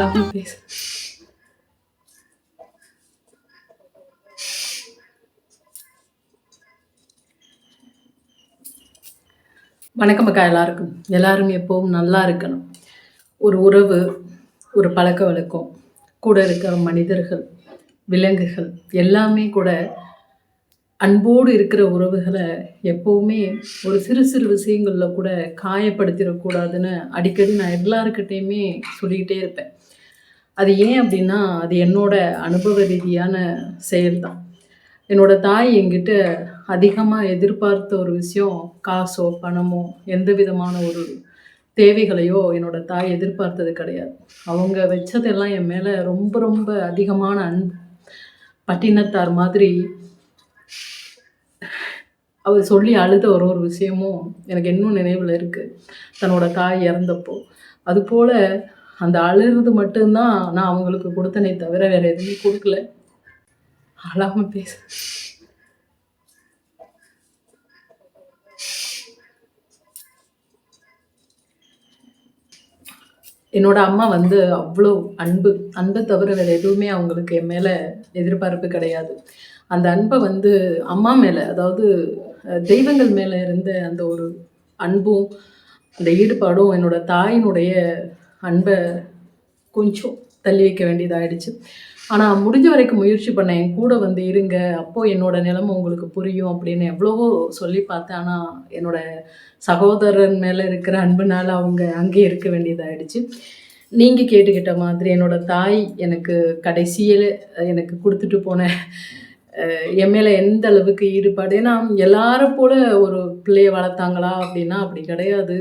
அழகா பேசு. வணக்கம் அக்கா. எல்லாரும் எப்பவும் நல்லா இருக்கணும். ஒரு உறவு, ஒரு பழக்க வழக்கம், கூட இருக்கிற மனிதர்கள், விலங்குகள் எல்லாமே கூட அன்போடு இருக்கிற உறவுகளை எப்போவுமே ஒரு சிறு சிறு விஷயங்களில் கூட காயப்படுத்திடக்கூடாதுன்னு அடிக்கடி நான் எல்லாருக்கிட்டேயுமே சொல்லிக்கிட்டே இருப்பேன். அது ஏன் அப்படின்னா, அது என்னோட அனுபவ ரீதியான செயல்தான். என்னோட தாய் என்கிட்ட அதிகமாக எதிர்பார்த்த ஒரு விஷயம் காசோ பணமோ எந்த விதமான ஒரு தேவைகளையோ என்னோட தாய் எதிர்பார்த்தது கிடையாது. அவங்க வச்சதெல்லாம் என் மேலே ரொம்ப ரொம்ப அதிகமான அன்பு. பட்டினத்தார் மாதிரி அவர் சொல்லி அழுத ஒரு ஒரு விஷயமும் எனக்கு இன்னும் நினைவில் இருக்குது. தன்னோட தாய் இறந்தப்போ அதுபோல் அந்த அழுறது மட்டும்தான் நான் அவங்களுக்கு கொடுத்தனே தவிர வேறு எதுவுமே கொடுக்கல. அழாம பேச. என்னோட அம்மா அவ்வளோ அன்பை தவிர வேறு எதுவுமே அவங்களுக்கு என் மேலே எதிர்பார்ப்பு கிடையாது. அந்த அன்பை அம்மா மேலே, அதாவது தெய்வங்கள் மேலே இருந்த அந்த ஒரு அன்பும் அந்த ஈடுபாடும் என்னோட தாயினுடைய அன்பை கொஞ்சம் தள்ளி வைக்க வேண்டியதாகிடுச்சு. ஆனால் முடிஞ்ச வரைக்கும் முயற்சி பண்ணேன். என் கூட இருங்க, அப்போது என்னோட நிலைமை உங்களுக்கு புரியும் அப்படின்னு எவ்வளவோ சொல்லி பார்த்தேன். ஆனால் என்னோட சகோதரன் மேலே இருக்கிற அன்புனால அவங்க அங்கே இருக்க வேண்டியதாகிடுச்சு. நீங்கள் கேட்டுக்கிட்ட மாதிரி என்னோட தாய் எனக்கு கடைசியில் எனக்கு கொடுத்துட்டு போன என் மேலே எந்த அளவுக்கு ஈடுபாடு. ஏன்னா எல்லாரும் போல ஒரு பிள்ளைய வளர்த்தாங்களா அப்படின்னா அப்படி கிடையாது.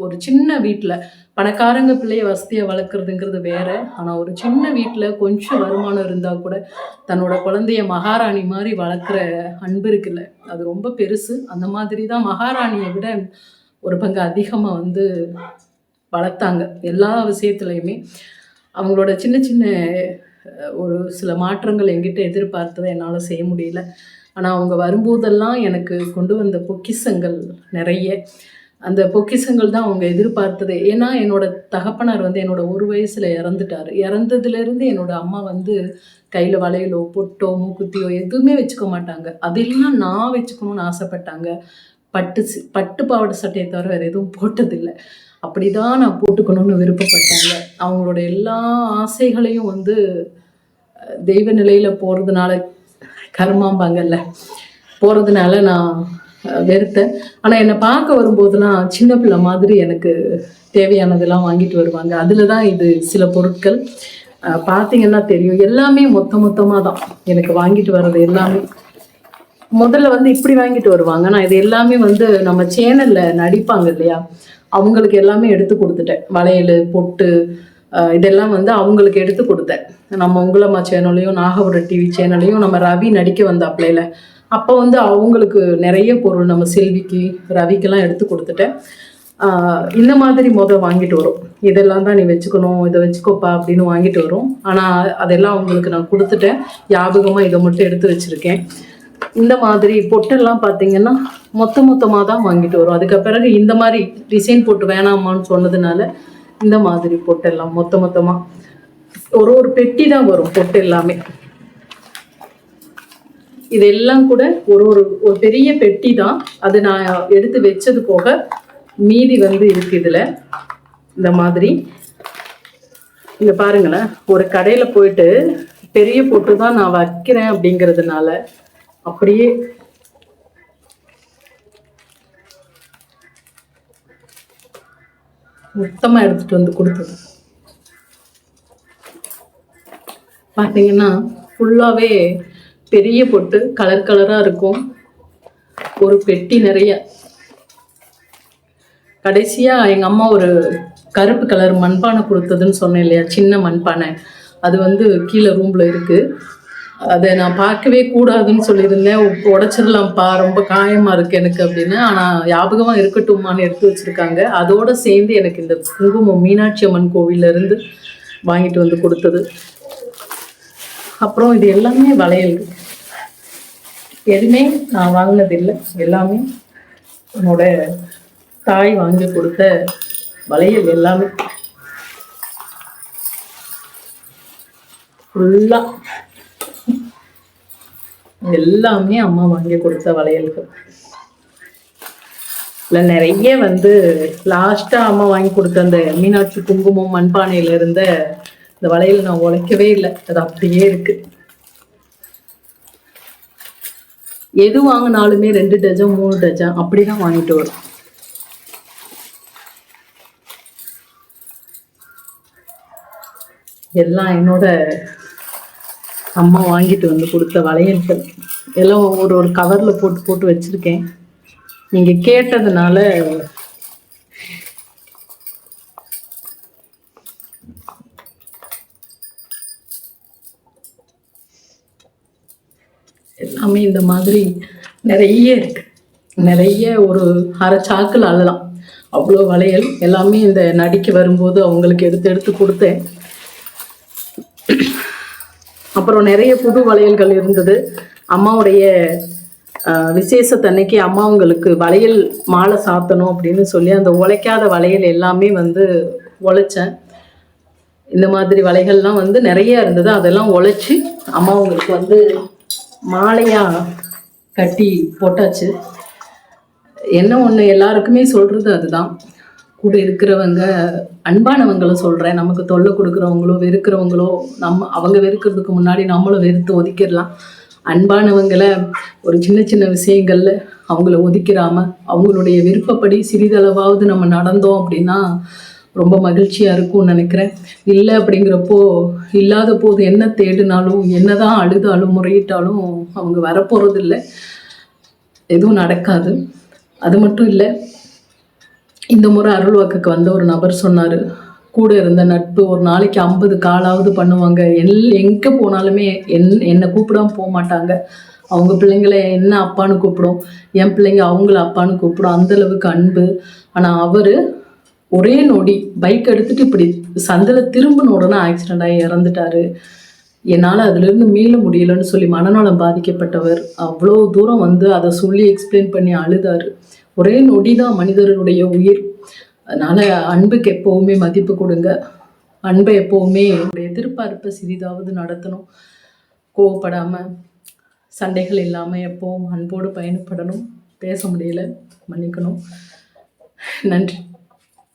ஒரு சின்ன வீட்டில் பணக்காரங்க பிள்ளைய வசதியாக வளர்க்குறதுங்கிறது வேற. ஆனால் ஒரு சின்ன வீட்டில் கொஞ்சம் வருமானம் இருந்தால் கூட தன்னோட குழந்தைய மகாராணி மாதிரி வளர்க்குற அன்பு இருக்குல்ல, அது ரொம்ப பெருசு. அந்த மாதிரி தான் மகாராணியை விட ஒரு பங்கு அதிகமாக வளர்த்தாங்க எல்லா விஷயத்துலையுமே. அவங்களோட சின்ன சின்ன ஒரு சில மாற்றங்கள் என்கிட்ட எதிர்பார்த்ததை என்னால் செய்ய முடியல. ஆனால் அவங்க வரும்போதெல்லாம் எனக்கு கொண்டு வந்த பொக்கிஷங்கள் நிறைய. அந்த பொக்கிஷங்கள் தான் அவங்க எதிர்பார்த்தது. ஏன்னா என்னோட தகப்பனார் என்னோட ஒரு வயசில் இறந்துட்டார். இறந்ததுலேருந்து என்னோட அம்மா கையில் வளையலோ பொட்டோ மூக்குத்தியோ எதுவுமே வச்சுக்க மாட்டாங்க. அதெல்லாம் நான் வச்சுக்கணும்னு ஆசைப்பட்டாங்க. பட்டு பாவாடை சட்டையை தவிர வேறு எதுவும் போட்டதில்லை. அப்படி தான் நான் போட்டுக்கணும்னு விருப்பப்பட்டாங்க. அவங்களோட எல்லா ஆசைகளையும் தெய்வ நிலையில் போகிறதுனால, கர்மாம்பாங்கல்ல, போகிறதுனால நான் வெறுத்தேன். ஆனால் என்னை பார்க்க வரும்போதெல்லாம் சின்ன பிள்ளை மாதிரி எனக்கு தேவையானதெல்லாம் வாங்கிட்டு வருவாங்க. அதில் தான் இது சில பொருட்கள் பார்த்தீங்கன்னா தெரியும். எல்லாமே மொத்தமாக தான் எனக்கு வாங்கிட்டு வர்றது. எல்லாமே முதல்ல இப்படி வாங்கிட்டு வருவாங்க. நான் இது எல்லாமே நம்ம சேனலில் நடிப்பாங்க இல்லையா, அவங்களுக்கு எல்லாமே எடுத்து கொடுத்துட்டேன். வளையல் பொட்டு இதெல்லாம் அவங்களுக்கு எடுத்து கொடுத்தேன். நம்ம உங்களம்மா சேனல்லையும் நாகபுர டிவி சேனல்லையும் நம்ம ரவி நடிக்க வந்த பிள்ளையில அப்போ அவங்களுக்கு நிறைய பொருள் நம்ம செல்விக்கு ரவிக்கெல்லாம் எடுத்து கொடுத்துட்டேன். இந்த மாதிரி வாங்கிட்டு வரும். இதெல்லாம் தான் நீ வச்சுக்கணும், இதை வச்சுக்கோப்பா அப்படின்னு வாங்கிட்டு வரும். ஆனால் அதெல்லாம் அவங்களுக்கு நான் கொடுத்துட்டேன். ஞாபகமாக இதை மட்டும் எடுத்து வச்சுருக்கேன். இந்த மாதிரி பொட்டெல்லாம் பார்த்தீங்கன்னா மொத்தமாக தான் வாங்கிட்டு வரும். அதுக்கு பிறகு இந்த மாதிரி டிசைன் போட்டு வேணாமான்னு சொன்னதுனால இந்த மாதிரி பொட்டெல்லாம் மொத்தமாக ஒரு பெட்டி தான் வரும் பொட்டு எல்லாமே. இதெல்லாம் கூட ஒரு பெரிய பெட்டி தான். அது நான் எடுத்து வச்சது போக மீதி இருக்கு இதில். இந்த மாதிரி இங்கே பாருங்களேன், ஒரு கடையில் போயிட்டு பெரிய பொட்டு தான் நான் வைக்கிறேன் அப்படிங்கிறதுனால அப்படியே மொத்தமாக எடுத்துகிட்டு கொடுத்தது. பார்த்தீங்கன்னா ஃபுல்லாகவே பெரிய பொட்டு கலர் கலராக இருக்கும். ஒரு பெட்டி நிறைய. கடைசியாக எங்கள் அம்மா ஒரு கருப்பு கலர் மண்பானை கொடுத்ததுன்னு சொன்னேன் இல்லையா, சின்ன மண்பானை. அது கீழே ரூமில் இருக்குது. அதை நான் பார்க்கவே கூடாதுன்னு சொல்லியிருந்தேன். உடச்சிடலாம்ப்பா, ரொம்ப காயமாக இருக்குது எனக்கு அப்படின்னு. ஆனால் ஞாபகமாக இருக்கட்டும்மான்னு எடுத்து வச்சுருக்காங்க. அதோடு சேர்ந்து எனக்கு இந்த குங்குமம் மீனாட்சி அம்மன் கோவிலேருந்து வாங்கிட்டு கொடுத்தது. அப்புறம் இது எல்லாமே வளையல். எதுவுமே நான் வாங்கினதில்லை, எல்லாமே என்னோட தாய் வாங்கி கொடுத்த வளையல் எல்லாமே. ஃபுல்லாக எல்லாமே அம்மா வாங்கி கொடுத்த வளையல்கள். இல்லை நிறைய வந்து லாஸ்ட்டாக அம்மா வாங்கி கொடுத்த அந்த மீனாட்சி குங்குமம் மண்பானையில் இருந்த இந்த வளையல் நான் உழைக்கவே இல்லை, அது அப்படியே இருக்கு. எது வாங்கினாலுமே 2 டஜன் 3 டஜன் அப்படிதான் வாங்கிட்டு வரும். எல்லாம் என்னோட அம்மா வாங்கிட்டு வந்து கொடுத்த வளையல்கள் எல்லாம் ஒரு கவர்ல போட்டு போட்டு வச்சிருக்கேன். நீங்க கேட்டதுனால எல்லாமே இந்த மாதிரி நிறைய இருக்கு. நிறைய ஒரு அரை சாக்கில் அள்ளலாம் அவ்வளோ வளையல். எல்லாமே இந்த நடிக்க வரும்போது அவங்களுக்கு எடுத்து எடுத்து கொடுத்தேன். அப்புறம் நிறைய புது வளையல்கள் இருந்தது. அம்மாவுடைய விசேஷத்தன்னைக்கு அம்மாவங்களுக்கு வளையல் மாலை சாத்தணும் அப்படின்னு சொல்லி அந்த உழைக்காத வளையல் எல்லாமே வந்து உழைச்சேன். இந்த மாதிரி வளைகள்லாம் வந்து நிறைய இருந்தது. அதெல்லாம் உழைச்சி அம்மாவங்களுக்கு வந்து மாலையாக கட்டி போட்டாச்சு. என்ன ஒன்று எல்லாருக்குமே சொல்கிறது அதுதான், கூட இருக்கிறவங்க அன்பானவங்களை சொல்கிறேன். நமக்கு தொல்லை கொடுக்குறவங்களோ வெறுக்கிறவங்களோ அவங்க வெறுக்கிறதுக்கு முன்னாடி நம்மளும் வெறுத்து ஒதுக்கிடலாம். அன்பானவங்களை ஒரு சின்ன சின்ன விஷயங்களில் அவங்கள ஒதுக்கிடாமல் அவங்களுடைய விருப்பப்படி சிறிதளவாவது நம்ம நடந்தோம் அப்படின்னா ரொம்ப மகிழ்ச்சியாக இருக்கும்னு நினைக்கிறேன். இல்லை அப்படிங்கிறப்போ இல்லாத போது என்ன தேடினாலும் என்னதான் அழுதாலும் முறையிட்டாலும் அவங்க வரப்போகிறது இல்லை, எதுவும் நடக்காது. அது மட்டும் இல்லை, இந்த முறை அருள்வாக்குக்கு வந்த ஒரு நபர் சொன்னார், கூட இருந்த நட்பு ஒரு நாளைக்கு 50 காலாவது பண்ணுவாங்க, எங்கே போனாலுமே என்னை கூப்பிடாம போக மாட்டாங்க, அவங்க பிள்ளைங்களை என்ன அப்பான்னு கூப்பிடும், என் பிள்ளைங்க அவங்கள அப்பான்னு கூப்பிடும், அந்தளவுக்கு அன்பு. ஆனால் அவர் ஒரே நொடி பைக் எடுத்துகிட்டு இப்படி சந்தில் திரும்பின உடனே ஆக்சிடெண்ட் ஆகி இறந்துட்டாரு. என்னால் அதுலேருந்து மீள முடியலன்னு சொல்லி மனநலம் பாதிக்கப்பட்டவர் அவ்வளோ தூரம் வந்து அதை சொல்லி எக்ஸ்பிளைன் பண்ணி அழுதார். ஒரே நொடி தான் மனிதர்களுடைய உயிர். அதனால் அன்புக்கு எப்போவுமே மதிப்பு கொடுங்க. அன்பை எப்போவுமே எதிர்பார்ப்பை சிறிதாவது நடத்தணும். கோவப்படாமல் சண்டைகள் இல்லாமல் எப்போவும் அன்போடு பயணப்படணும். பேச முடியல, மன்னிக்கணும். நன்றி.